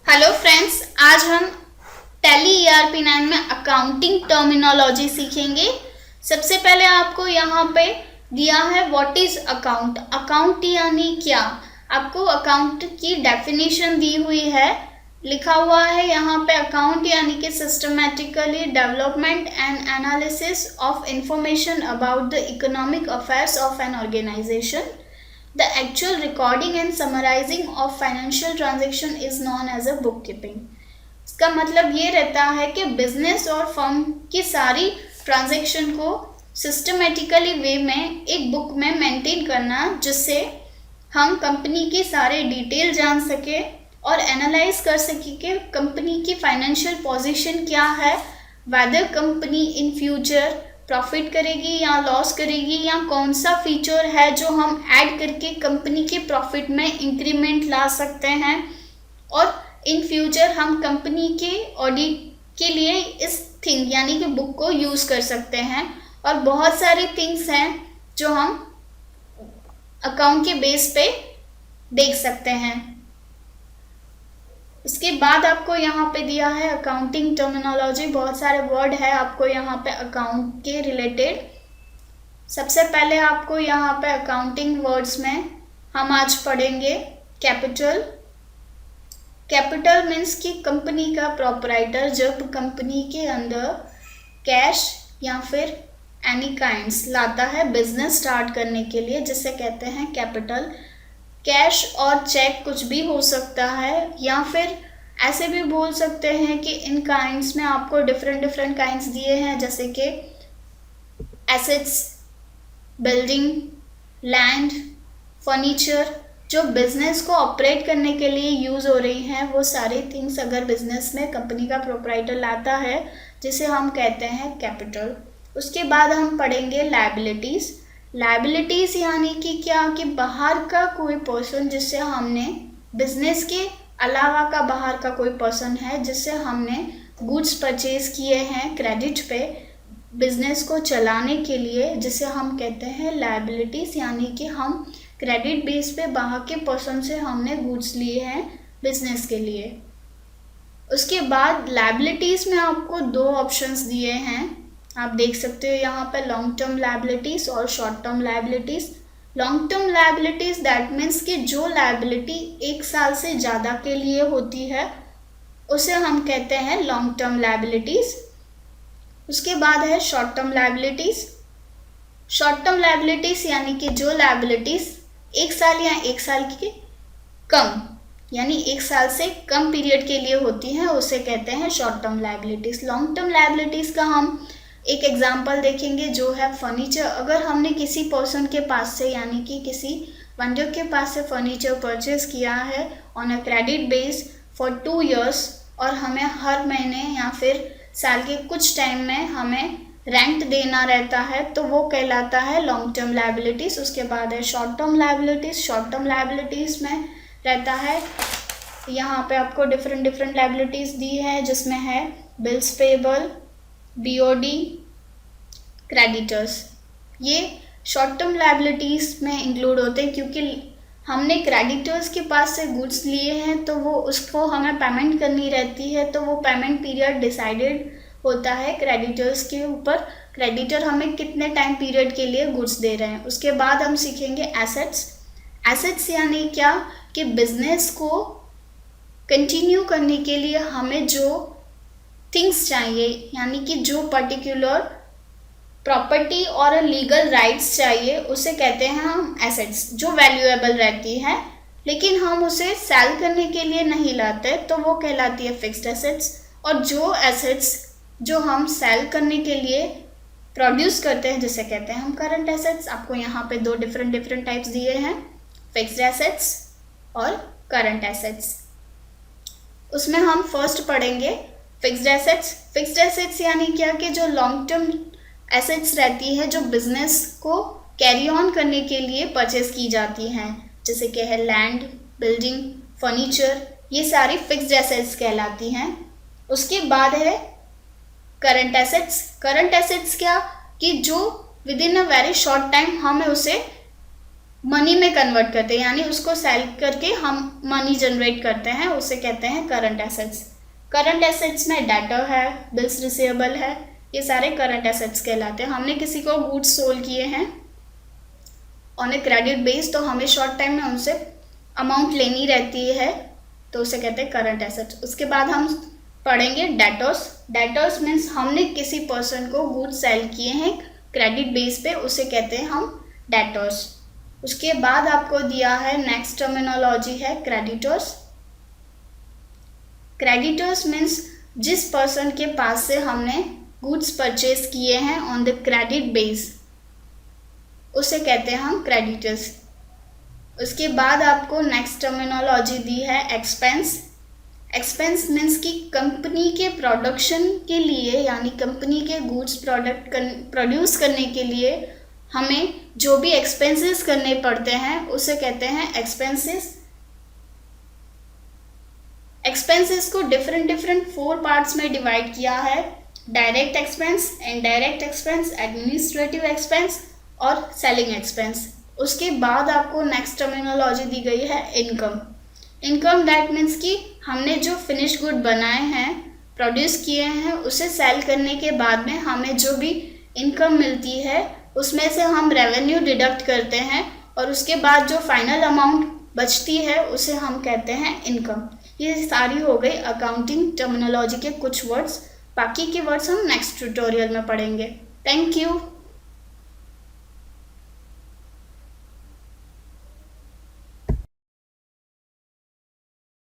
Hello friends, आज हम tally ERP9 में अकाउंटिंग टर्मिनोलॉजी सीखेंगे। सबसे पहले आपको यहाँ पे दिया है व्हाट इज अकाउंट। अकाउंट यानी क्या, आपको अकाउंट की डेफिनेशन दी हुई है, लिखा हुआ है यहाँ पे अकाउंट यानी कि systematically development and analysis of information about the economic affairs of an organization. The actual recording and summarizing of financial transaction is known as a bookkeeping. इसका मतलब ये रहता है कि बिजनेस और फर्म की सारी ट्रांजैक्शन को सिस्टमेटिकली वे में एक बुक में मेंटेन करना, जिससे हम कंपनी की सारे डिटेल जान सके और एनालाइज कर सके कि कंपनी की फाइनेंशियल पोजीशन क्या है, weather company in future profit करेगी या लॉस करेगी, या कौन सा फीचर है जो हम ऐड करके कंपनी के प्रॉफिट में इंक्रीमेंट ला सकते हैं, और इन फ्यूचर हम कंपनी के ऑडिट के लिए इस थिंग यानी कि बुक को यूज़ कर सकते हैं। और बहुत सारी थिंग्स हैं जो हम अकाउंट के बेस पे देख सकते हैं। इसके बाद आपको यहाँ पे दिया है अकाउंटिंग टर्मिनोलॉजी। बहुत सारे वर्ड है आपको यहाँ पे अकाउंट के रिलेटेड। सबसे पहले आपको यहाँ पे अकाउंटिंग वर्ड्स में हम आज पढ़ेंगे कैपिटल। कैपिटल मीन्स कि कंपनी का प्रोपराइटर जब कंपनी के अंदर कैश या फिर एनी काइंड्स लाता है बिजनेस स्टार्ट करने के लिए, जिसे कहते हैं कैपिटल। कैश और चेक कुछ भी हो सकता है, या फिर ऐसे भी बोल सकते हैं कि इन काइंड्स में आपको डिफरेंट काइंड्स दिए हैं, जैसे कि एसेट्स, बिल्डिंग, लैंड, फर्नीचर, जो बिजनेस को ऑपरेट करने के लिए यूज़ हो रही हैं, वो सारी थिंग्स अगर बिजनेस में कंपनी का प्रोपराइटर लाता है, जिसे हम कहते हैं कैपिटल। उसके बाद हम पढ़ेंगे लायबिलिटीज़। लायबिलिटीज़ यानी कि क्या, कि बाहर का कोई पर्सन जिससे हमने बिजनेस के अलावा का बाहर का कोई पर्सन है जिससे हमने गुड्स परचेज किए हैं क्रेडिट पे बिजनेस को चलाने के लिए, जिसे हम कहते हैं लायबिलिटीज़, यानी कि हम क्रेडिट बेस पे बाहर के पर्सन से हमने गुड्स लिए हैं बिजनेस के लिए। उसके बाद लायबिलिटीज़ में आपको दो ऑप्शंस दिए हैं, आप देख सकते हो यहाँ पे लॉन्ग टर्म लायबिलिटीज़ और short term liabilities. Long term liabilities that means कि जो लायबिलिटी 1 साल से ज़्यादा के लिए होती है उसे हम कहते हैं लॉन्ग टर्म लायबिलिटीज़। उसके बाद है short term liabilities. Short term liabilities यानी कि जो लायबिलिटीज़ 1 साल या 1 साल के कम यानी 1 साल से कम पीरियड के लिए होती हैं, उसे कहते हैं short term liabilities. Long term liabilities का हम एक एग्जाम्पल देखेंगे जो है फर्नीचर। अगर हमने किसी पर्सन के पास से यानी कि किसी वेंडर के पास से फर्नीचर परचेज किया है on a credit base for 2 years, और हमें हर महीने या फिर साल के कुछ टाइम में हमें रेंट देना रहता है, तो वो कहलाता है लॉन्ग टर्म लायबिलिटीज़। उसके बाद है short term liabilities. Short term liabilities में रहता है, यहाँ पे आपको डिफरेंट लायबिलिटीज़ दी है, जिसमें है बिल्स पेबल, BOD, क्रेडिटर्स। ये शॉर्ट टर्म लायबिलिटीज़ में इंक्लूड होते हैं, क्योंकि हमने क्रेडिटर्स के पास से गुड्स लिए हैं तो वो उसको हमें पेमेंट करनी रहती है, तो वो पेमेंट पीरियड डिसाइडेड होता है क्रेडिटर्स के ऊपर, क्रेडिटर हमें कितने टाइम पीरियड के लिए गुड्स दे रहे हैं। उसके बाद हम सीखेंगे एसेट्स। एसेट्स यानी क्या, कि बिजनेस को कंटिन्यू करने के लिए हमें जो थिंग्स चाहिए, यानी कि जो पर्टिकुलर प्रॉपर्टी और लीगल राइट्स चाहिए, उसे कहते हैं हम एसेट्स, जो वैल्यूएबल रहती है लेकिन हम उसे सेल करने के लिए नहीं लाते, तो वो कहलाती है फिक्स्ड एसेट्स। और जो एसेट्स जो हम सेल करने के लिए प्रोड्यूस करते हैं, जिसे कहते हैं हम करंट एसेट्स। आपको यहाँ पे 2 डिफरेंट टाइप्स दिए हैं, फिक्स्ड एसेट्स और करंट एसेट्स। उसमें हम फर्स्ट पढ़ेंगे फिक्स्ड एसेट्स। फिक्स्ड एसेट्स यानी क्या, कि जो लॉन्ग टर्म एसेट्स रहती है जो बिजनेस को कैरी ऑन करने के लिए परचेज की जाती हैं, जैसे कि है लैंड, बिल्डिंग, फर्नीचर, ये सारी फिक्स्ड एसेट्स कहलाती हैं। उसके बाद है करंट एसेट्स। करंट एसेट्स क्या, कि जो with in a very short time हमें उसे मनी में कन्वर्ट करते हैं, यानी उसको सेल करके हम मनी जनरेट करते हैं, उसे कहते हैं करंट एसेट्स। करंट एसेट्स में डेटर है, बिल्स रिसीवेबल है, ये सारे करंट एसेट्स कहलाते हैं। हमने किसी को गुड्स सोल्ड किए हैं ऑन ए क्रेडिट बेस, तो हमें शॉर्ट टाइम में उनसे अमाउंट लेनी रहती है, तो उसे कहते हैं करंट एसेट्स। उसके बाद हम पढ़ेंगे डेटर्स। डेटर्स मीन्स हमने किसी पर्सन को गुड्स सेल किए हैं क्रेडिट बेस पे, उसे कहते हैं हम डेटर्स। उसके बाद आपको दिया है नेक्स्ट टर्मिनोलॉजी है क्रेडिटर्स। क्रेडिटर्स मीन्स जिस पर्सन के पास से हमने गुड्स परचेज किए हैं ऑन द क्रेडिट बेस, उसे कहते हैं हम क्रेडिटर्स। उसके बाद आपको नेक्स्ट टर्मिनोलॉजी दी है एक्सपेंस। एक्सपेंस मीन्स कि कंपनी के प्रोडक्शन के लिए, यानी कंपनी के गुड्स प्रोडक्ट प्रोड्यूस करने के लिए हमें जो भी एक्सपेंसेस करने पड़ते हैं उसे कहते हैं एक्सपेंसेस। एक्सपेंसेस को डिफरेंट 4 पार्ट्स में डिवाइड किया है, direct expense, indirect expense, administrative expense और सेलिंग एक्सपेंस। उसके बाद आपको नेक्स्ट टर्मिनोलॉजी दी गई है इनकम। इनकम दैट मीन्स कि हमने जो फिनिश गुड बनाए हैं, प्रोड्यूस किए हैं, उसे सेल करने के बाद में हमें जो भी इनकम मिलती है उसमें से हम रेवेन्यू डिडक्ट करते हैं और उसके बाद जो फाइनल अमाउंट बचती है उसे हम कहते हैं इनकम। ये सारी हो गई अकाउंटिंग टर्मिनोलॉजी के कुछ वर्ड्स। बाकी के वर्ड्स हम नेक्स्ट ट्यूटोरियल में पढ़ेंगे। Thank you.